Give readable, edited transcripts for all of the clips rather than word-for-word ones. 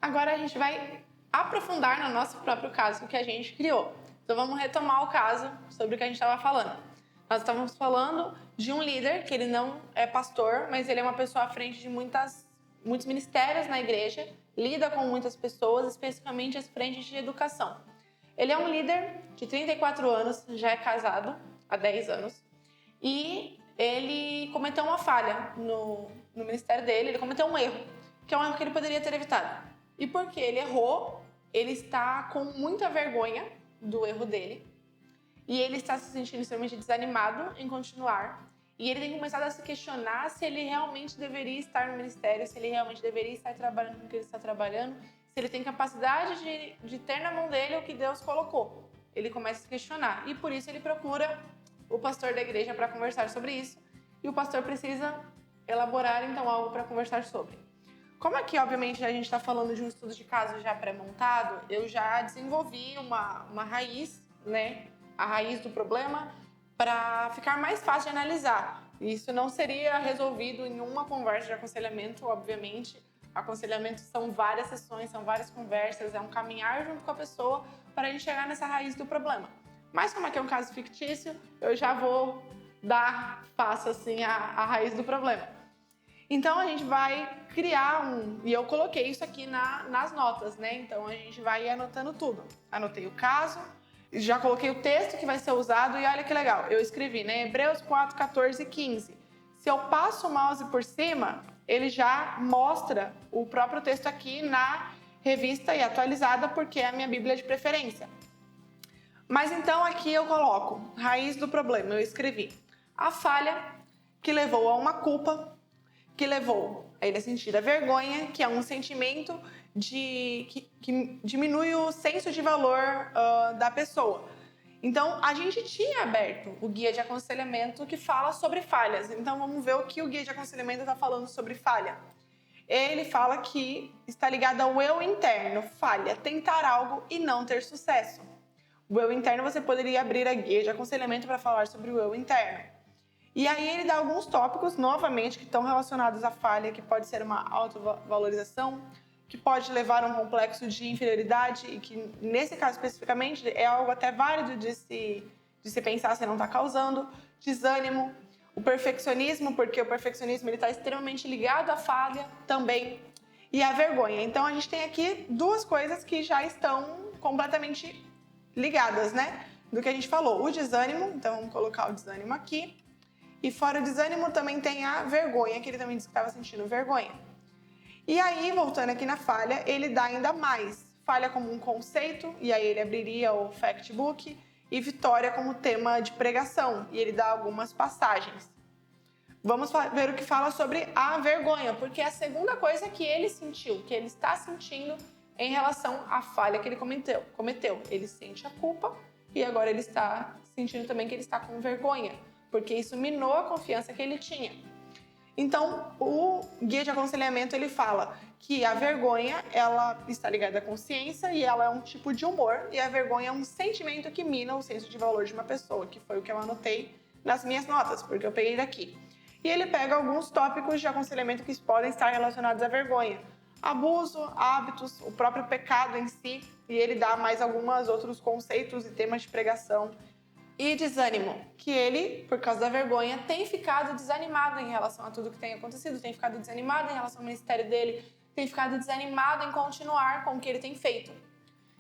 Agora a gente vai aprofundar no nosso próprio caso que a gente criou. Então vamos retomar o caso sobre o que a gente estava falando. Nós estávamos falando de um líder que ele não é pastor, mas ele é uma pessoa à frente de muitos ministérios na igreja, lida com muitas pessoas, especificamente as frentes de educação. Ele é um líder de 34 anos, já é casado há 10 anos, e ele cometeu uma falha no ministério dele, ele cometeu um erro, que é um erro que ele poderia ter evitado. E porque ele errou, ele está com muita vergonha do erro dele, e ele está se sentindo extremamente desanimado em continuar, e ele tem começado a se questionar se ele realmente deveria estar no ministério, se ele realmente deveria estar trabalhando com o que ele está trabalhando, se ele tem capacidade de ter na mão dele o que Deus colocou. Ele começa a se questionar, e por isso ele procura o pastor da igreja para conversar sobre isso, e o pastor precisa elaborar então algo para conversar sobre. Como aqui, obviamente, a gente está falando de um estudo de caso já pré-montado, eu já desenvolvi uma raiz, né, a raiz do problema, para ficar mais fácil de analisar. Isso não seria resolvido em uma conversa de aconselhamento, obviamente. Aconselhamento são várias sessões, são várias conversas, é um caminhar junto com a pessoa para a gente chegar nessa raiz do problema. Mas como aqui é um caso fictício, eu já vou passo assim a raiz do problema. Então a gente vai criar e eu coloquei isso aqui nas notas, né? Então a gente vai anotando tudo. Anotei o caso, já coloquei o texto que vai ser usado e olha que legal, eu escrevi, né? Hebreus 4, 14 e 15. Se eu passo o mouse por cima, ele já mostra o próprio texto aqui na revista e atualizada, porque é a minha Bíblia de preferência. Mas então aqui eu coloco raiz do problema, eu escrevi a falha que levou a uma culpa, que levou a ele a sentir a vergonha, que é um sentimento que diminui o senso de valor da pessoa. Então, a gente tinha aberto o guia de aconselhamento que fala sobre falhas. Então, vamos ver o que o guia de aconselhamento está falando sobre falha. Ele fala que está ligado ao eu interno, falha, tentar algo e não ter sucesso. O eu interno, você poderia abrir a guia de aconselhamento para falar sobre o eu interno. E aí ele dá alguns tópicos, novamente, que estão relacionados à falha, que pode ser uma autovalorização, que pode levar a um complexo de inferioridade e que, nesse caso especificamente, é algo até válido de se pensar se não está causando, desânimo, o perfeccionismo, porque o perfeccionismo está extremamente ligado à falha também, e a vergonha. Então, a gente tem aqui duas coisas que já estão completamente ligadas, né? Do que a gente falou. O desânimo, então vamos colocar o desânimo aqui. E fora o desânimo também tem a vergonha, que ele também disse que estava sentindo vergonha. E aí, voltando aqui na falha, ele dá ainda mais. Falha como um conceito, e aí ele abriria o factbook, e vitória como tema de pregação, e ele dá algumas passagens. Vamos ver o que fala sobre a vergonha, porque é a segunda coisa que ele sentiu, que ele está sentindo em relação à falha que ele cometeu. Ele sente a culpa e agora ele está sentindo também que ele está com vergonha, porque isso minou a confiança que ele tinha. Então, o guia de aconselhamento, ele fala que a vergonha, ela está ligada à consciência e ela é um tipo de humor, e a vergonha é um sentimento que mina o senso de valor de uma pessoa, que foi o que eu anotei nas minhas notas, porque eu peguei daqui. E ele pega alguns tópicos de aconselhamento que podem estar relacionados à vergonha. Abuso, hábitos, o próprio pecado em si, e ele dá mais alguns outros conceitos e temas de pregação. E desânimo, que ele, por causa da vergonha, tem ficado desanimado em relação a tudo que tem acontecido, tem ficado desanimado em relação ao ministério dele, tem ficado desanimado em continuar com o que ele tem feito.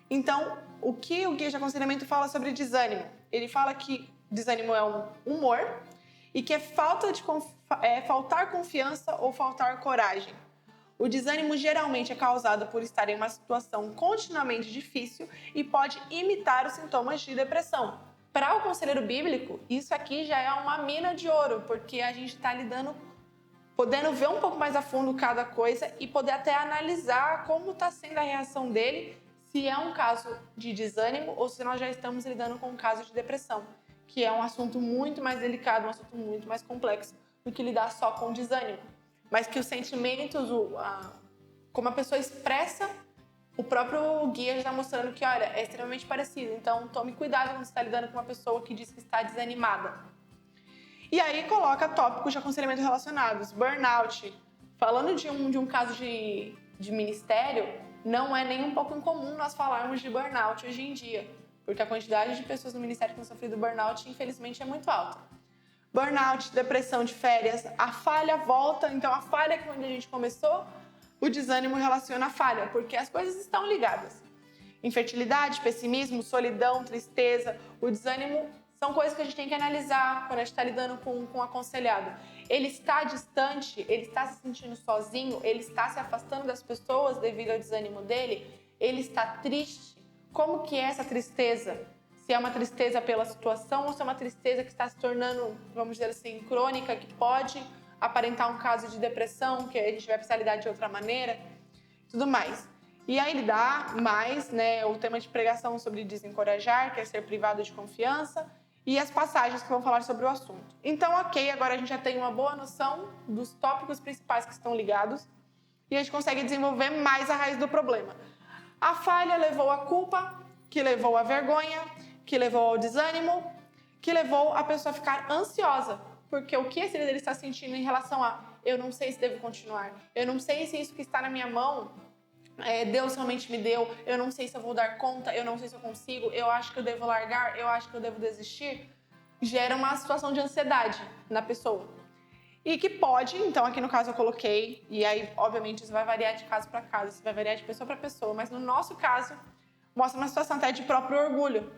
Então, o que o guia de aconselhamento fala sobre desânimo? Ele fala que desânimo é um humor e que é faltar confiança ou faltar coragem. O desânimo geralmente é causado por estar em uma situação continuamente difícil e pode imitar os sintomas de depressão. Para o conselheiro bíblico, isso aqui já é uma mina de ouro, porque a gente está podendo ver um pouco mais a fundo cada coisa e poder até analisar como está sendo a reação dele, se é um caso de desânimo ou se nós já estamos lidando com um caso de depressão, que é um assunto muito mais delicado, um assunto muito mais complexo do que lidar só com desânimo. Mas que os sentimentos, como a pessoa expressa, o próprio guia já está mostrando que, olha, é extremamente parecido. Então, tome cuidado quando você está lidando com uma pessoa que diz que está desanimada. E aí, coloca tópicos de aconselhamento relacionados. Burnout. Falando de um caso de ministério, não é nem um pouco incomum nós falarmos de burnout hoje em dia, porque a quantidade de pessoas no Ministério que têm sofrido burnout, infelizmente, é muito alta. Burnout, depressão de férias, a falha volta, então a falha que onde a gente começou, o desânimo relaciona a falha, porque as coisas estão ligadas. Infertilidade, pessimismo, solidão, tristeza, o desânimo são coisas que a gente tem que analisar quando a gente está lidando com um aconselhado. Ele está distante, ele está se sentindo sozinho, ele está se afastando das pessoas devido ao desânimo dele, ele está triste. Como que é essa tristeza? Se é uma tristeza pela situação ou se é uma tristeza que está se tornando, vamos dizer assim, crônica, que pode aparentar um caso de depressão, que a gente vai precisar lidar de outra maneira, tudo mais. E aí ele dá mais, né, o tema de pregação sobre desencorajar, que é ser privado de confiança, e as passagens que vão falar sobre o assunto. Então, ok, agora a gente já tem uma boa noção dos tópicos principais que estão ligados e a gente consegue desenvolver mais a raiz do problema. A falha levou à culpa, que levou à vergonha, que levou ao desânimo, que levou a pessoa a ficar ansiosa, porque o que esse líder está sentindo em relação a eu não sei se devo continuar, eu não sei se isso que está na minha mão Deus realmente me deu, eu não sei se eu vou dar conta, eu não sei se eu consigo, eu acho que eu devo largar, eu acho que eu devo desistir, gera uma situação de ansiedade na pessoa. E que pode, então aqui no caso eu coloquei, e aí obviamente isso vai variar de caso para caso, isso vai variar de pessoa para pessoa, mas no nosso caso mostra uma situação até de próprio orgulho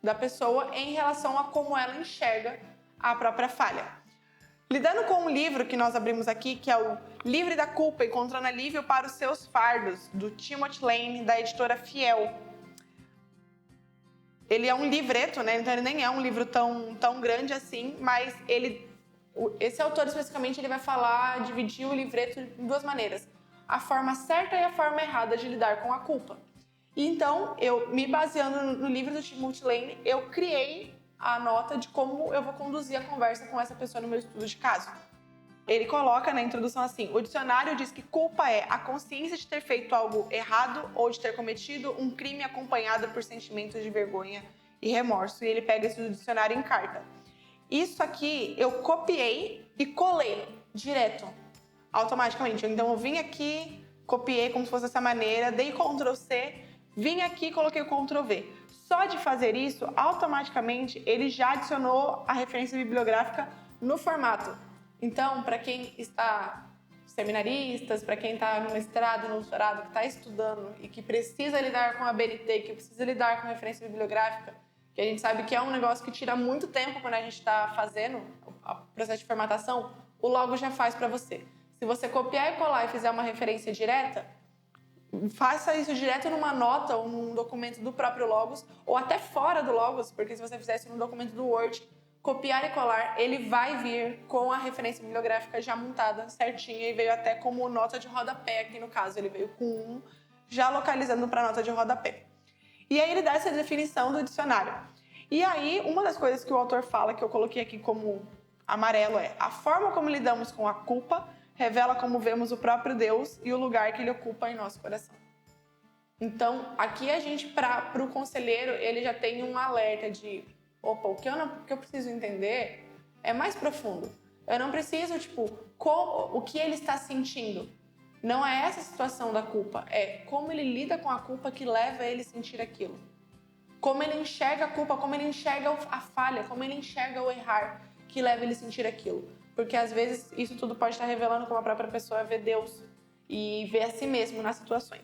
da pessoa em relação a como ela enxerga a própria falha. Lidando com um livro que nós abrimos aqui, que é o Livre da Culpa, Encontrando Alívio para os Seus Fardos, do Timothy Lane, da editora Fiel. Ele é um livreto, né? Então ele nem é um livro tão grande assim, mas esse autor especificamente ele vai dividir o livreto em duas maneiras. A forma certa e a forma errada de lidar com a culpa. E então, eu me baseando no livro do Timothy Lane, eu criei a nota de como eu vou conduzir a conversa com essa pessoa no meu estudo de caso. Ele coloca na introdução assim: o dicionário diz que culpa é a consciência de ter feito algo errado ou de ter cometido um crime acompanhado por sentimentos de vergonha e remorso. E ele pega esse dicionário em carta. Isso aqui eu copiei e colei direto, automaticamente. Então eu vim aqui, copiei como se fosse dessa maneira, dei Ctrl+C, vim aqui e coloquei o Ctrl+V. Só de fazer isso, automaticamente, ele já adicionou a referência bibliográfica no formato. Então, para quem está seminaristas, para quem está no mestrado, no doutorado, que está estudando e que precisa lidar com a BNT, que precisa lidar com referência bibliográfica, que a gente sabe que é um negócio que tira muito tempo quando a gente está fazendo o processo de formatação, o Logos já faz para você. Se você copiar e colar e fizer uma referência direta, faça isso direto numa nota ou num documento do próprio Logos, ou até fora do Logos, porque se você fizer isso num documento do Word, copiar e colar, ele vai vir com a referência bibliográfica já montada certinha e veio até como nota de rodapé aqui no caso, ele veio com já localizando para nota de rodapé. E aí ele dá essa definição do dicionário. E aí, uma das coisas que o autor fala, que eu coloquei aqui como amarelo, é a forma como lidamos com a culpa revela como vemos o próprio Deus e o lugar que ele ocupa em nosso coração. Então, aqui a gente, para o conselheiro, ele já tem um alerta de, opa, o que eu preciso entender é mais profundo. Eu não preciso, o que ele está sentindo. Não é essa a situação da culpa, é como ele lida com a culpa que leva ele a sentir aquilo. Como ele enxerga a culpa, como ele enxerga a falha, como ele enxerga o errar que leva ele a sentir aquilo. Porque às vezes isso tudo pode estar revelando como a própria pessoa vê Deus e vê a si mesmo nas situações.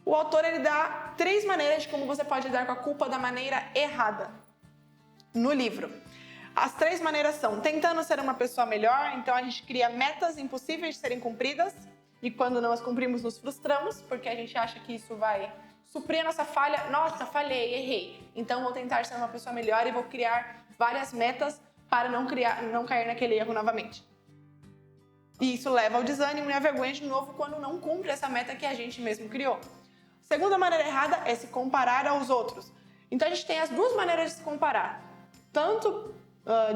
O autor ele dá 3 maneiras de como você pode lidar com a culpa da maneira errada no livro. As 3 maneiras são tentando ser uma pessoa melhor, então a gente cria metas impossíveis de serem cumpridas e quando não as cumprimos nos frustramos, porque a gente acha que isso vai suprir a nossa falha. Nossa, falhei, errei. Então vou tentar ser uma pessoa melhor e vou criar várias metas para não cair naquele erro novamente. E isso leva ao desânimo e à vergonha de novo quando não cumpre essa meta que a gente mesmo criou. Segunda maneira errada é se comparar aos outros. Então a gente tem as 2 maneiras de se comparar. Tanto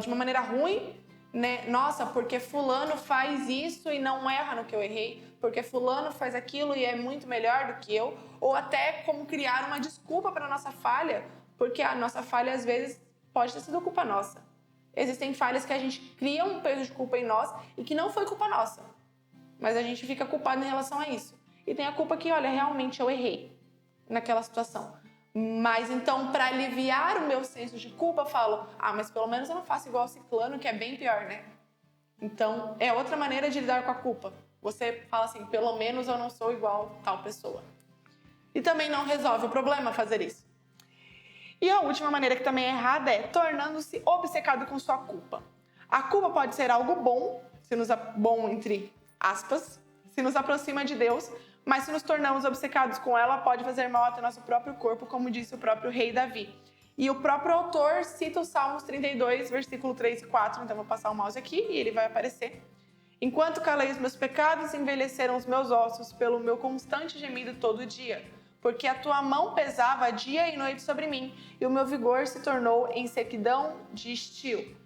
de uma maneira ruim, né? Nossa, porque fulano faz isso e não erra no que eu errei. Porque fulano faz aquilo e é muito melhor do que eu. Ou até como criar uma desculpa para a nossa falha, porque a nossa falha às vezes pode ter sido culpa nossa. Existem falhas que a gente cria um peso de culpa em nós e que não foi culpa nossa. Mas a gente fica culpado em relação a isso. E tem a culpa que, olha, realmente eu errei naquela situação. Mas então, para aliviar o meu senso de culpa, eu falo, mas pelo menos eu não faço igual o ciclano, que é bem pior, né? Então, é outra maneira de lidar com a culpa. Você fala assim, pelo menos eu não sou igual tal pessoa. E também não resolve o problema fazer isso. E a última maneira que também é errada é tornando-se obcecado com sua culpa. A culpa pode ser algo bom, bom entre aspas, se nos aproxima de Deus, mas se nos tornamos obcecados com ela, pode fazer mal até nosso próprio corpo, como disse o próprio rei Davi. E o próprio autor cita os Salmos 32, versículo 3 e 4, então vou passar o mouse aqui e ele vai aparecer. Enquanto calei os meus pecados, envelheceram os meus ossos pelo meu constante gemido todo dia. Porque a tua mão pesava dia e noite sobre mim, e o meu vigor se tornou em sequidão de estio.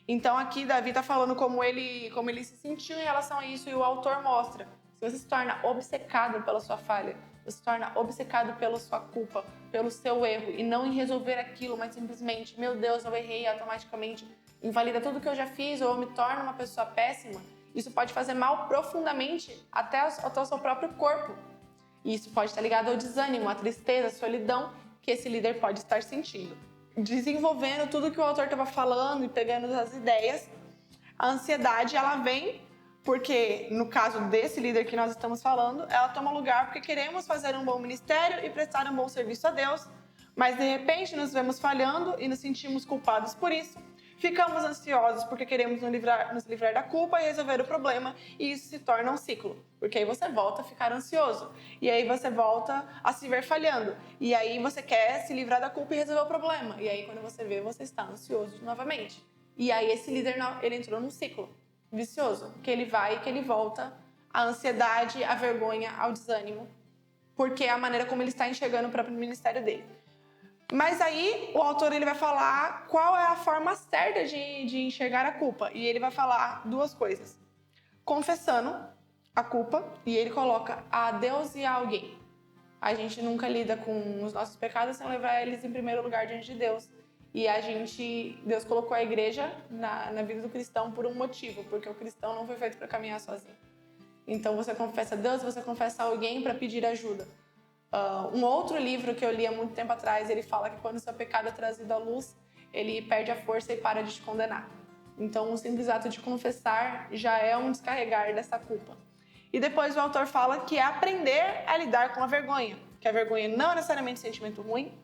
Então aqui Davi está falando como ele se sentiu em relação a isso, e o autor mostra. Se você se torna obcecado pela sua falha, você se torna obcecado pela sua culpa, pelo seu erro, e não em resolver aquilo, mas simplesmente, meu Deus, eu errei, automaticamente invalida tudo que eu já fiz, ou eu me torno uma pessoa péssima, isso pode fazer mal profundamente até o seu próprio corpo. E isso pode estar ligado ao desânimo, à tristeza, à solidão que esse líder pode estar sentindo. Desenvolvendo tudo que o autor estava falando e pegando as ideias, a ansiedade ela vem porque, no caso desse líder que nós estamos falando, ela toma lugar porque queremos fazer um bom ministério e prestar um bom serviço a Deus, mas de repente nos vemos falhando e nos sentimos culpados por isso. Ficamos ansiosos porque queremos nos livrar da culpa e resolver o problema, e isso se torna um ciclo, porque aí você volta a ficar ansioso, e aí você volta a se ver falhando, e aí você quer se livrar da culpa e resolver o problema, e aí quando você vê, você está ansioso novamente. E aí esse líder, ele entrou num ciclo vicioso, que ele vai e que ele volta à ansiedade, à vergonha, ao desânimo, porque é a maneira como ele está enxergando o próprio ministério dele. Mas aí o autor ele vai falar qual é a forma certa de enxergar a culpa. E ele vai falar duas coisas. Confessando a culpa, e ele coloca a Deus e a alguém. A gente nunca lida com os nossos pecados sem levar eles em primeiro lugar diante de Deus. E Deus colocou a igreja na vida do cristão por um motivo, porque o cristão não foi feito para caminhar sozinho. Então você confessa a Deus, você confessa a alguém para pedir ajuda. Um outro livro que eu li há muito tempo atrás, ele fala que quando o seu pecado é trazido à luz, ele perde a força e para de te condenar. Então, o simples ato de confessar já é um descarregar dessa culpa. E depois o autor fala que é aprender a lidar com a vergonha, que a vergonha não é necessariamente um sentimento ruim,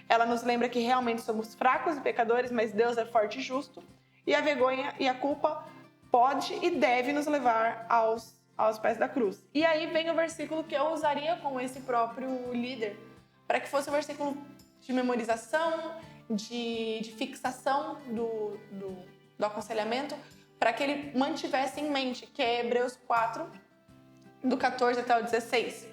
ela nos lembra que realmente somos fracos e pecadores, mas Deus é forte e justo, e a vergonha e a culpa pode e deve nos levar aos pés da cruz. E aí vem o versículo que eu usaria com esse próprio líder, para que fosse um versículo de memorização, de fixação do aconselhamento, para que ele mantivesse em mente, que é Hebreus 4, do 14 até o 16,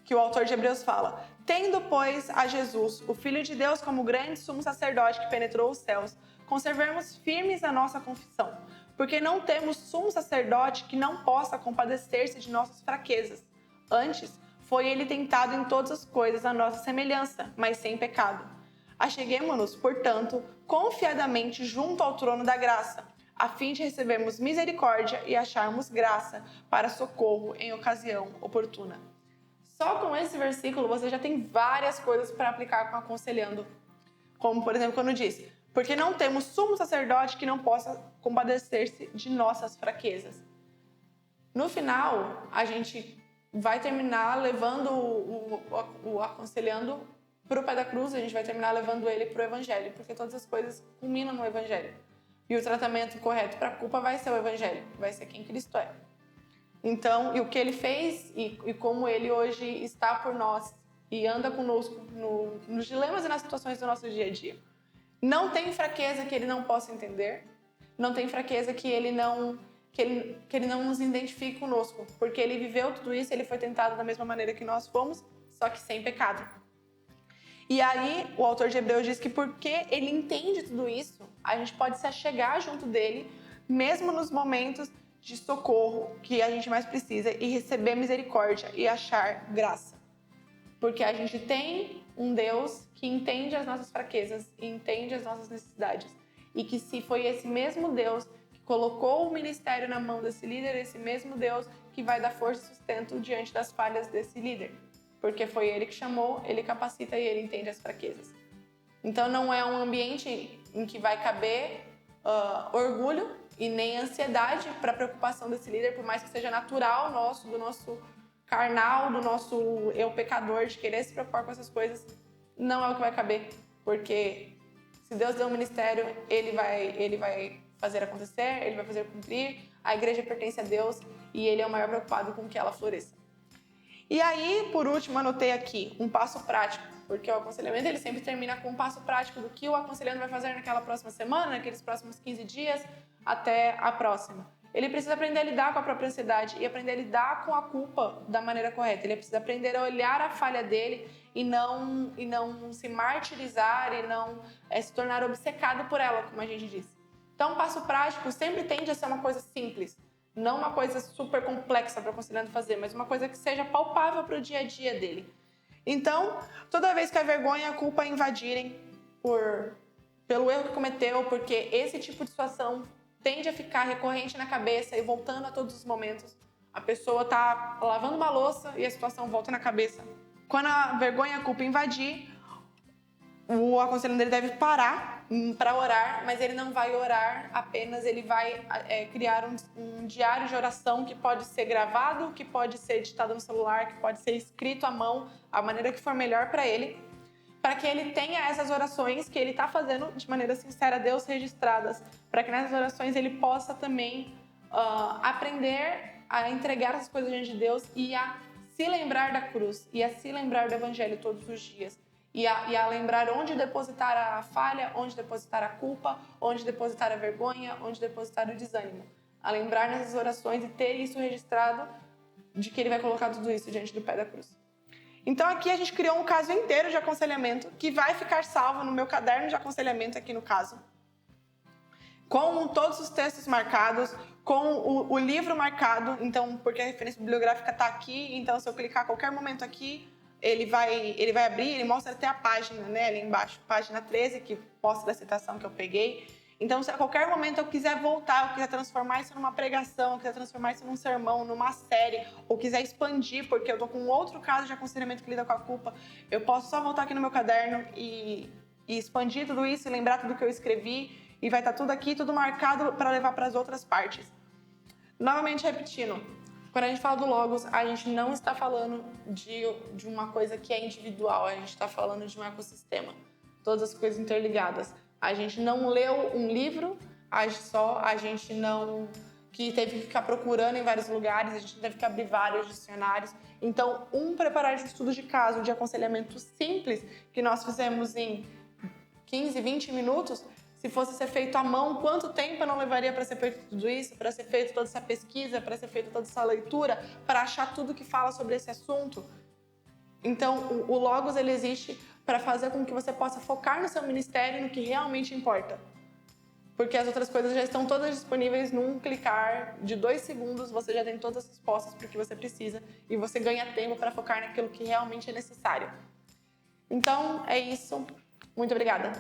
que o autor de Hebreus fala: tendo, pois, a Jesus, o Filho de Deus, como grande sumo sacerdote que penetrou os céus, conservemos firmes na nossa confissão, porque não temos sumo sacerdote que não possa compadecer-se de nossas fraquezas. Antes, foi ele tentado em todas as coisas à nossa semelhança, mas sem pecado. Acheguemo-nos, portanto, confiadamente junto ao trono da graça, a fim de recebermos misericórdia e acharmos graça para socorro em ocasião oportuna. Só com esse versículo você já tem várias coisas para aplicar com aconselhando. Como, por exemplo, quando diz: porque não temos sumo sacerdote que não possa compadecer-se de nossas fraquezas. No final, a gente vai terminar levando o aconselhando para o pé da cruz, a gente vai terminar levando ele para o Evangelho, porque todas as coisas culminam no Evangelho. E o tratamento correto para a culpa vai ser o Evangelho, vai ser quem Cristo é. Então, e o que ele fez e como ele hoje está por nós e anda conosco nos dilemas e nas situações do nosso dia a dia. Não tem fraqueza que ele não possa entender, não tem fraqueza que ele não nos identifique conosco, porque ele viveu tudo isso, ele foi tentado da mesma maneira que nós fomos, só que sem pecado. E aí, o autor de Hebreus diz que porque ele entende tudo isso, a gente pode se achegar junto dele, mesmo nos momentos de socorro que a gente mais precisa, e receber misericórdia e achar graça. Porque a gente tem um Deus que entende as nossas fraquezas e entende as nossas necessidades. E que se foi esse mesmo Deus que colocou o ministério na mão desse líder, esse mesmo Deus que vai dar força e sustento diante das falhas desse líder. Porque foi ele que chamou, ele capacita e ele entende as fraquezas. Então não é um ambiente em que vai caber orgulho e nem ansiedade para a preocupação desse líder, por mais que seja natural do nosso carnal, do nosso eu pecador, de querer se preocupar com essas coisas, não é o que vai caber. Porque se Deus deu um ministério, ele vai fazer acontecer, ele vai fazer cumprir, a igreja pertence a Deus e ele é o maior preocupado com que ela floresça. E aí, por último, anotei aqui um passo prático, porque o aconselhamento ele sempre termina com um passo prático do que o aconselhando vai fazer naquela próxima semana, naqueles próximos 15 dias, até a próxima. Ele precisa aprender a lidar com a própria ansiedade e aprender a lidar com a culpa da maneira correta. Ele precisa aprender a olhar a falha dele e não se martirizar e não se tornar obcecado por ela, como a gente disse. Então, o passo prático sempre tende a ser uma coisa simples, não uma coisa super complexa para o aconselhando fazer, mas uma coisa que seja palpável para o dia a dia dele. Então, toda vez que a vergonha e a culpa invadirem pelo erro que cometeu, porque esse tipo de situação tende a ficar recorrente na cabeça e voltando a todos os momentos. A pessoa está lavando uma louça e a situação volta na cabeça. Quando a vergonha e a culpa invadir, o aconselhando dele deve parar para orar, mas ele não vai orar apenas, ele vai criar um diário de oração que pode ser gravado, que pode ser editado no celular, que pode ser escrito à mão, a maneira que for melhor para ele, para que ele tenha essas orações que ele está fazendo de maneira sincera a Deus registradas, para que nessas orações ele possa também aprender a entregar as coisas diante de Deus e a se lembrar da cruz e a se lembrar do evangelho todos os dias. E a lembrar onde depositar a falha, onde depositar a culpa, onde depositar a vergonha, onde depositar o desânimo. A lembrar nessas orações e ter isso registrado de que ele vai colocar tudo isso diante do pé da cruz. Então aqui a gente criou um caso inteiro de aconselhamento que vai ficar salvo no meu caderno de aconselhamento aqui no caso. Com todos os textos marcados, com o livro marcado, então porque a referência bibliográfica está aqui, então se eu clicar a qualquer momento aqui, ele vai abrir, ele mostra até a página, né, ali embaixo, página 13, que mostra a citação que eu peguei. Então, se a qualquer momento eu quiser voltar, eu quiser transformar isso numa pregação, eu quiser transformar isso num sermão, numa série, ou quiser expandir, porque eu tô com outro caso de aconselhamento que lida com a culpa, eu posso só voltar aqui no meu caderno e expandir tudo isso, e lembrar tudo que eu escrevi, e vai estar tudo aqui, tudo marcado para levar para as outras partes. Novamente repetindo, quando a gente fala do Logos, a gente não está falando de uma coisa que é individual, a gente está falando de um ecossistema. Todas as coisas interligadas. A gente não leu um livro, a gente não que teve que ficar procurando em vários lugares, a gente teve que abrir vários dicionários. Então, preparar de estudo de caso, de aconselhamento simples, que nós fizemos em 15, 20 minutos, se fosse ser feito à mão, quanto tempo não levaria para ser feito tudo isso, para ser feito toda essa pesquisa, para ser feita toda essa leitura, para achar tudo que fala sobre esse assunto? Então, o Logos ele existe para fazer com que você possa focar no seu ministério e no que realmente importa. Porque as outras coisas já estão todas disponíveis num clicar de 2 segundos, você já tem todas as respostas para o que você precisa e você ganha tempo para focar naquilo que realmente é necessário. Então, é isso. Muito obrigada.